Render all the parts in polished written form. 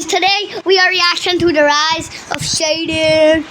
guys, today we are reacting to the rise of Shady.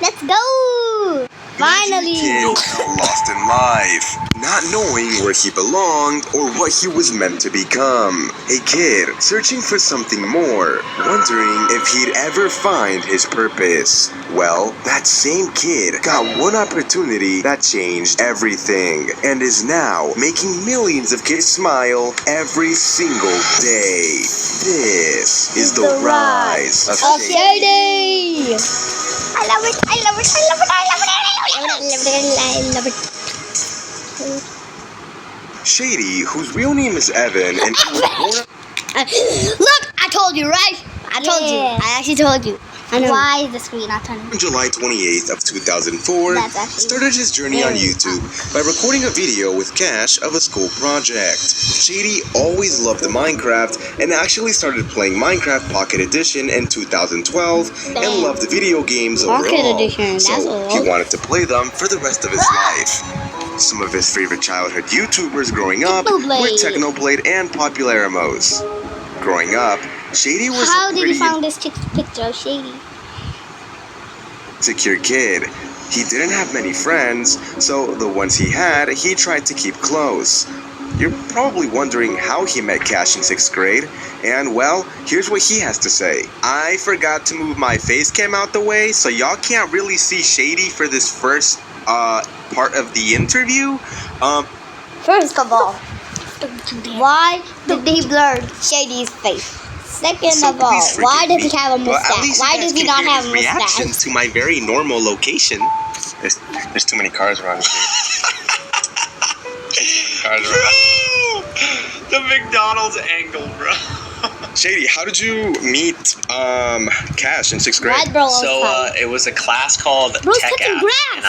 Let's go! Finally! Imagine a kid got lost in life, not knowing where he belonged or what he was meant to become. A kid searching for something more, wondering if he'd ever find his purpose. Well, that same kid got one opportunity that changed everything and is now making millions of kids smile every single day. This is the rise of Shady! I love it, I love it, I love it, I love it, I love it. Shady, whose real name is Evan, and he was born. Look, I told you, right? I told you. I actually told you. Why is the screen not turning? On July 28th of 2004, started his journey on YouTube by recording a video with Cash of a school project. Shady always loved Minecraft and actually started playing Minecraft Pocket Edition in 2012 and loved video games overall. So he wanted to play them for the rest of his life. Some of his favorite childhood YouTubers growing up were Technoblade and Popularamos. Growing up, Shady was How did you find this chick's picture of Shady? Secure kid. He didn't have many friends, so the ones he had, he tried to keep close. You're probably wondering how he met Cash in 6th grade, and well, here's what he has to say. I forgot to move my face cam out the way, so y'all can't really see Shady for this first part of the interview. First of all, why did they blur Shady's face? Second of all, why does he have a mustache? Why does he not have a mustache? Reactions to my very normal location. There's too many cars around here. The McDonald's angle, bro. Shady, how did you meet Cash in 6th grade? So it was a class called Tech cutting Apps, grass. and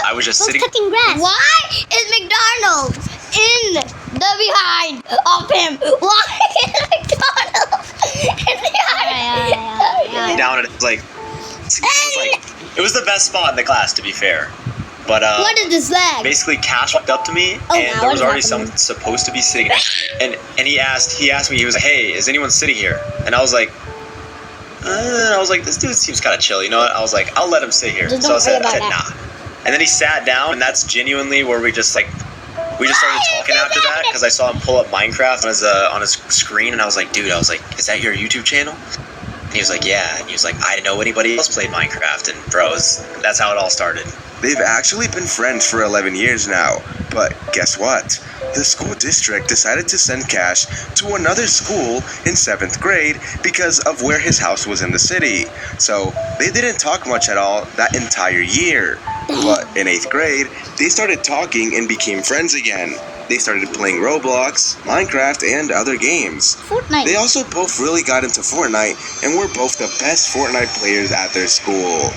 I was just sitting. Cutting grass. Why is McDonald's in the behind of him? Why is McDonald's in the behind? Down and it was the best spot in the class, to be fair. But what is this lag? basically Cash walked up to me, and there was already someone supposed to be sitting there. And he asked me, he was like, "Hey, is anyone sitting here?" And I was like, this dude seems kind of chill, you know what? I was like, I'll let him sit here. So I said, nah. And then he sat down, and that's genuinely where we just started talking after that, because I saw him pull up Minecraft on his screen, and I was like, dude, is that your YouTube channel? And he was like, yeah. And he was like, I didn't know anybody else played Minecraft, and that's how it all started. They've actually been friends for 11 years now, but guess what? The school district decided to send Cash to another school in 7th grade because of where his house was in the city. So they didn't talk much at all that entire year. But in 8th grade, they started talking and became friends again. They started playing Roblox, Minecraft, and other games. Fortnite. They also both really got into Fortnite and were both the best Fortnite players at their school.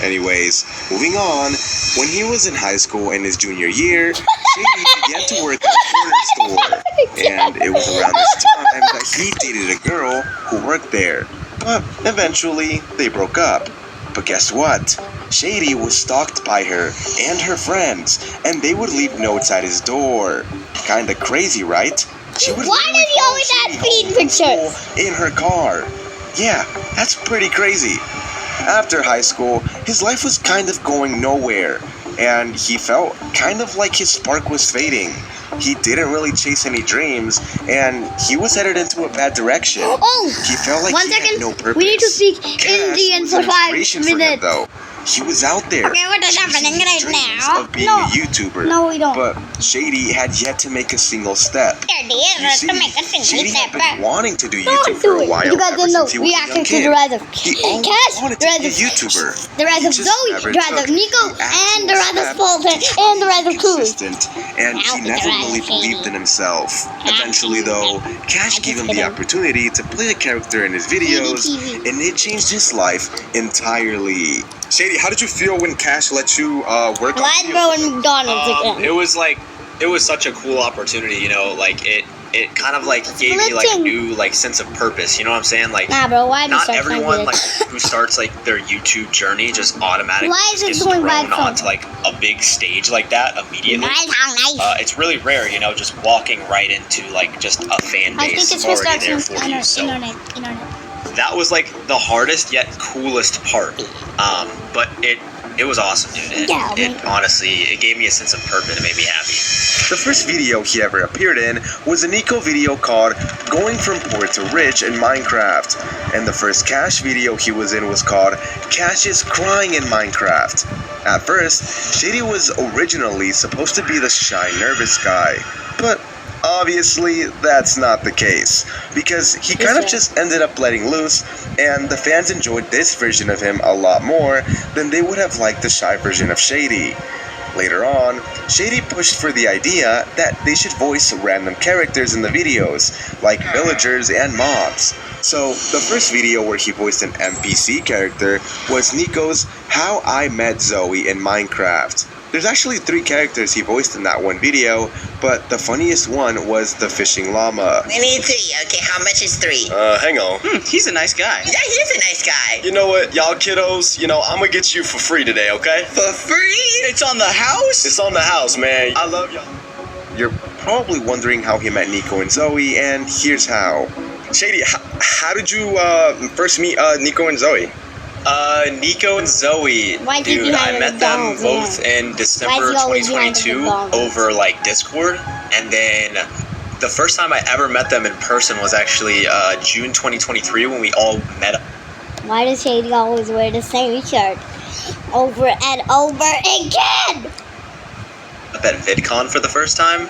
Anyways, moving on, when he was in high school in his junior year, Shady began to work at a corner store, and it was around this time that he dated a girl who worked there. But eventually, they broke up. But guess what? Shady was stalked by her and her friends, and they would leave notes at his door. Kinda crazy, right? She would Why does he always have speed pictures in her car? Yeah, that's pretty crazy. After high school, his life was kind of going nowhere, and he felt kind of like his spark was fading. He didn't really chase any dreams, and he was headed into a bad direction. He felt like he had no purpose. We need to speak Indian for 5 minutes. Though. He was out there. Okay, what is happening right now? Of being a YouTuber. No, we don't. But Shady had yet to make a single step. You see, Shady had been wanting to do YouTube for a while. You guys don't know. We actually to the rise of Cash, wanted to be a YouTuber. The rise of Zoe, the rise of Nico, and the rise of Spalton, and the rise of Cruz. And he never really believed in himself. Eventually, though, Cash gave him the opportunity to play a character in his videos, and it changed his life entirely. Shady, how did you feel when Cash let you work on McDonald's again? It was such a cool opportunity, you know, like it it kind of like gave me like a new like sense of purpose. You know what I'm saying? Like, nah, bro, why not everyone like who starts like their YouTube journey just automatically gets thrown onto like a big stage like that immediately. It's really rare, you know, just walking right into like just a fan base already there for you. So that was like the hardest yet coolest part. But it was awesome, dude. It honestly, it gave me a sense of purpose. It made me happy. The first video he ever appeared in was a Nico video called Going From Poor to Rich in Minecraft. And the first Cash video he was in was called Cash is Crying in Minecraft. At first, Shady was originally supposed to be the shy, nervous guy, but obviously that's not the case, because he kind of just ended up letting loose, and the fans enjoyed this version of him a lot more than they would have liked the shy version of Shady. Later on, Shady pushed for the idea that they should voice random characters in the videos, like villagers and mobs. So, the first video where he voiced an NPC character was Nico's How I Met Zoe in Minecraft. There's actually 3 characters he voiced in that one video, but the funniest one was the fishing llama. I need 3. Okay, how much is 3? Hang on. He's a nice guy. Yeah, he is a nice guy. You know what, y'all kiddos, I'm gonna get you for free today, okay? For free? It's on the house? It's on the house, man. I love y'all. You're probably wondering how he met Nico and Zoe, and here's how. Shady, how did you first meet Nico and Zoe? Nico and Zoe, dude, I met them both in December 2022 over like Discord, and then the first time I ever met them in person was actually June 2023 when we all met up. Why does Shady always wear the same shirt over and over again? Up at VidCon for the first time.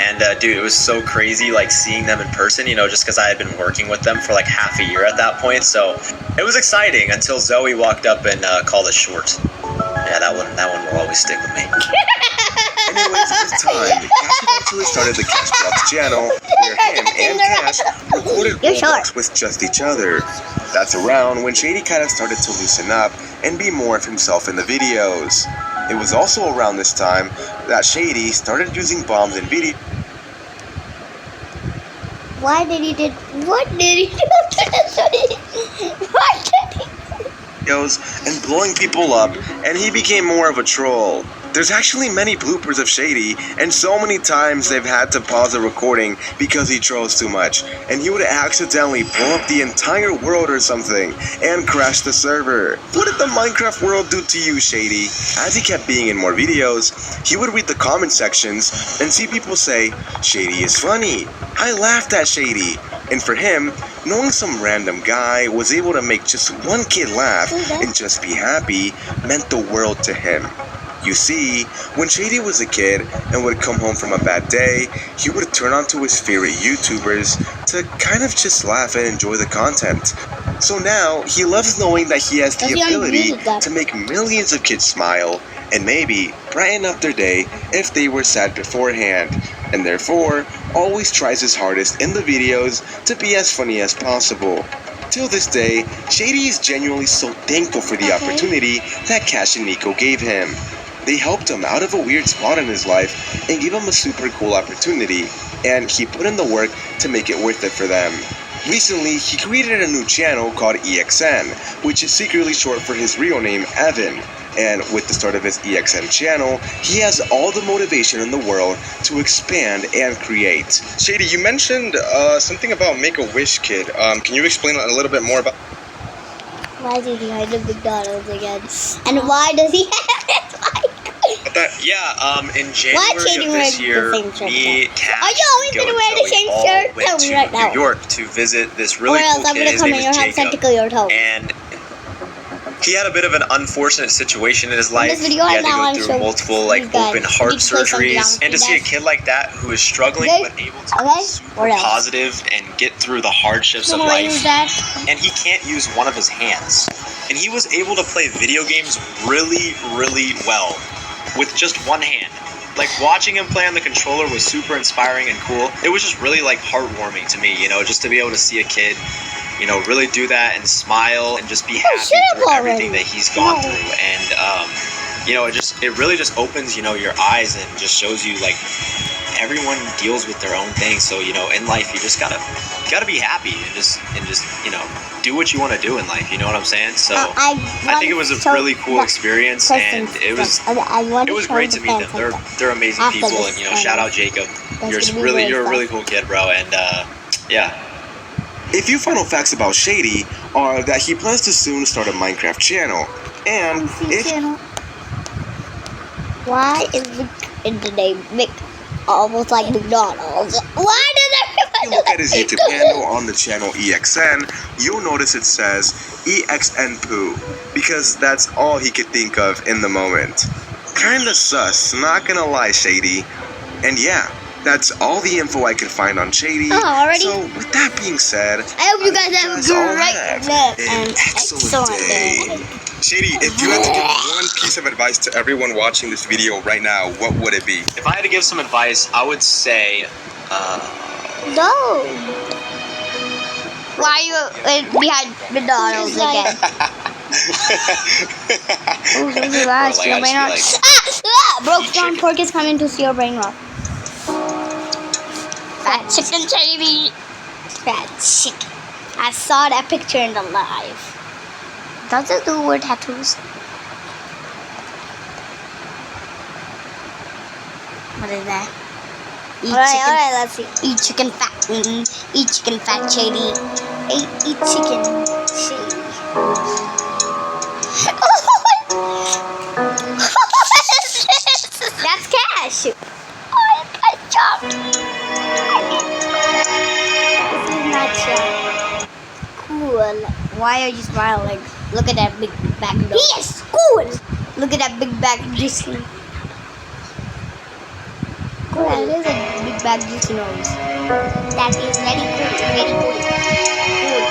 And dude, it was so crazy like seeing them in person, just because I had been working with them for like half a year at that point. So it was exciting until Zoe walked up and called us short. Yeah, that one will always stick with me. Anyways, at this time, Cash eventually started the Cash Blocks channel, where him and Cash recorded Roblox with just each other. That's around when Shady kind of started to loosen up and be more of himself in the videos. It was also around this time that Shady started using bombs in videos. What did he do to And blowing people up, and he became more of a troll. There's actually many bloopers of Shady, and so many times they've had to pause the recording because he trolls too much, and he would accidentally blow up the entire world or something, and crash the server. What did the Minecraft world do to you, Shady? As he kept being in more videos, he would read the comment sections and see people say, Shady is funny, I laughed at Shady. And for him, knowing some random guy was able to make just one kid laugh and just be happy meant the world to him. You see, when Shady was a kid and would come home from a bad day, he would turn on to his favorite YouTubers to kind of just laugh and enjoy the content. So now, he loves knowing that he has the ability to make millions of kids smile and maybe brighten up their day if they were sad beforehand, and therefore always tries his hardest in the videos to be as funny as possible. Till this day, Shady is genuinely so thankful for the opportunity that Cash and Nico gave him. They helped him out of a weird spot in his life and gave him a super cool opportunity, and he put in the work to make it worth it for them. Recently, he created a new channel called EXN, which is secretly short for his real name, Evan. And with the start of his EXN channel, he has all the motivation in the world to expand and create. Shady, you mentioned something about Make-A-Wish Kid. Can you explain a little bit more about... Why is he behind the McDonald's again? And why does he have it like... in January of this year, me, Cash, Nico, and Zoe all went to New York to visit this really cool kid. His name is Jacob. And he had a bit of an unfortunate situation in his life. He had to go through multiple open heart surgeries, and to see a kid like that who is struggling but able to be super positive and get through the hardships of life, and he can't use one of his hands, and he was able to play video games really, really well with just one hand. Like, watching him play on the controller was super inspiring and cool. It was just really heartwarming to me, just to be able to see a kid really do that and smile and just be happy through everything that he's gone through. And, it really just opens, your eyes and just shows you, everyone deals with their own thing. So in life, you just gotta be happy and just do what you want to do in life. You know what I'm saying? So I think it was a really cool experience, and it was great to meet them. They're amazing people, and shout out Jacob. You're a really cool kid, bro, and yeah. A few final facts about Shady are that he plans to soon start a Minecraft channel, and why is the name Mick almost like McDonald's? Why did if you look at his YouTube handle on the channel EXN, you'll notice it says EXN Poo, because that's all he could think of in the moment. Kinda sus, not gonna lie, Shady. And yeah, that's all the info I could find on Shady. already? So with that being said, I hope you guys have a great an excellent day. Shady, if you had to give one piece of advice to everyone watching this video right now, what would it be? If I had to give some advice, I would say, No. Why are you behind McDonald's again? Broke down pork is coming to see your brain rot. Fat chicken, Shady. Fat chicken. I saw that picture in the live. Does it do with tattoos? What is that? Alright, let's see. Eat chicken fat. Eat chicken fat, Shady. Eat chicken, Shady. That's cash. Oh, I jumped. This is not shot. Cool. Why are you smiling? Look at that big back nose. He is cool. Look at that big back juicy. Cool. That is a big back juicy nose. That is very cool. Very cool. Cool.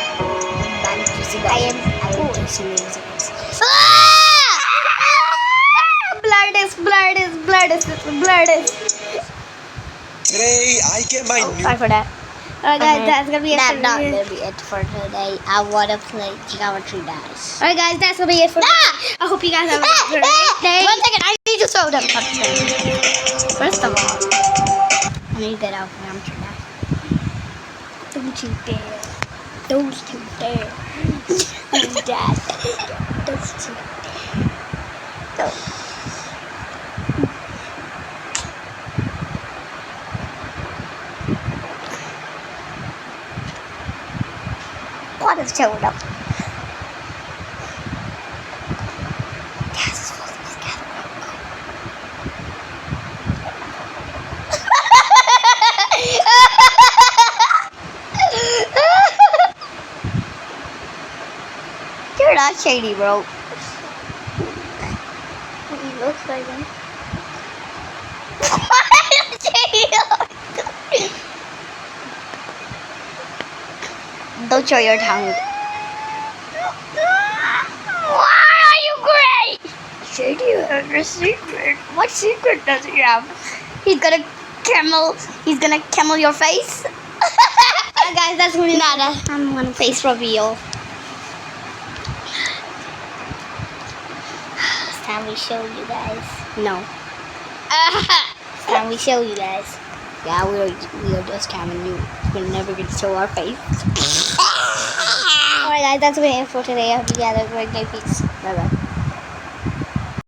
Big back juicy nose. I am juicy nose. Blood is. today I get my new... Sorry for that. Alright guys, that's gonna be it for today. That's not gonna be it for today. I wanna play Geometry Dash. Alright guys, that's gonna be it for today. I hope you guys have a great day. 1 second, I need to throw them. First of all, I need to get out of Geometry Dash. Don't you dare. Don't you dare. Do that. Don't you dare. Don't. What is showing up? Yes, you're not Shady, bro. He looks like him. Shady. Don't show your tongue. Why are you gray? Shady has a secret. What secret does he have? He's gonna camel your face. Guys, that's really not I'm gonna face reveal. It's time we show you guys. No. It's time we show you guys. Yeah, we are just camming you. We're never gonna show our face. Alright guys, that's it for today. I hope you guys have a great day. Peace. Bye bye.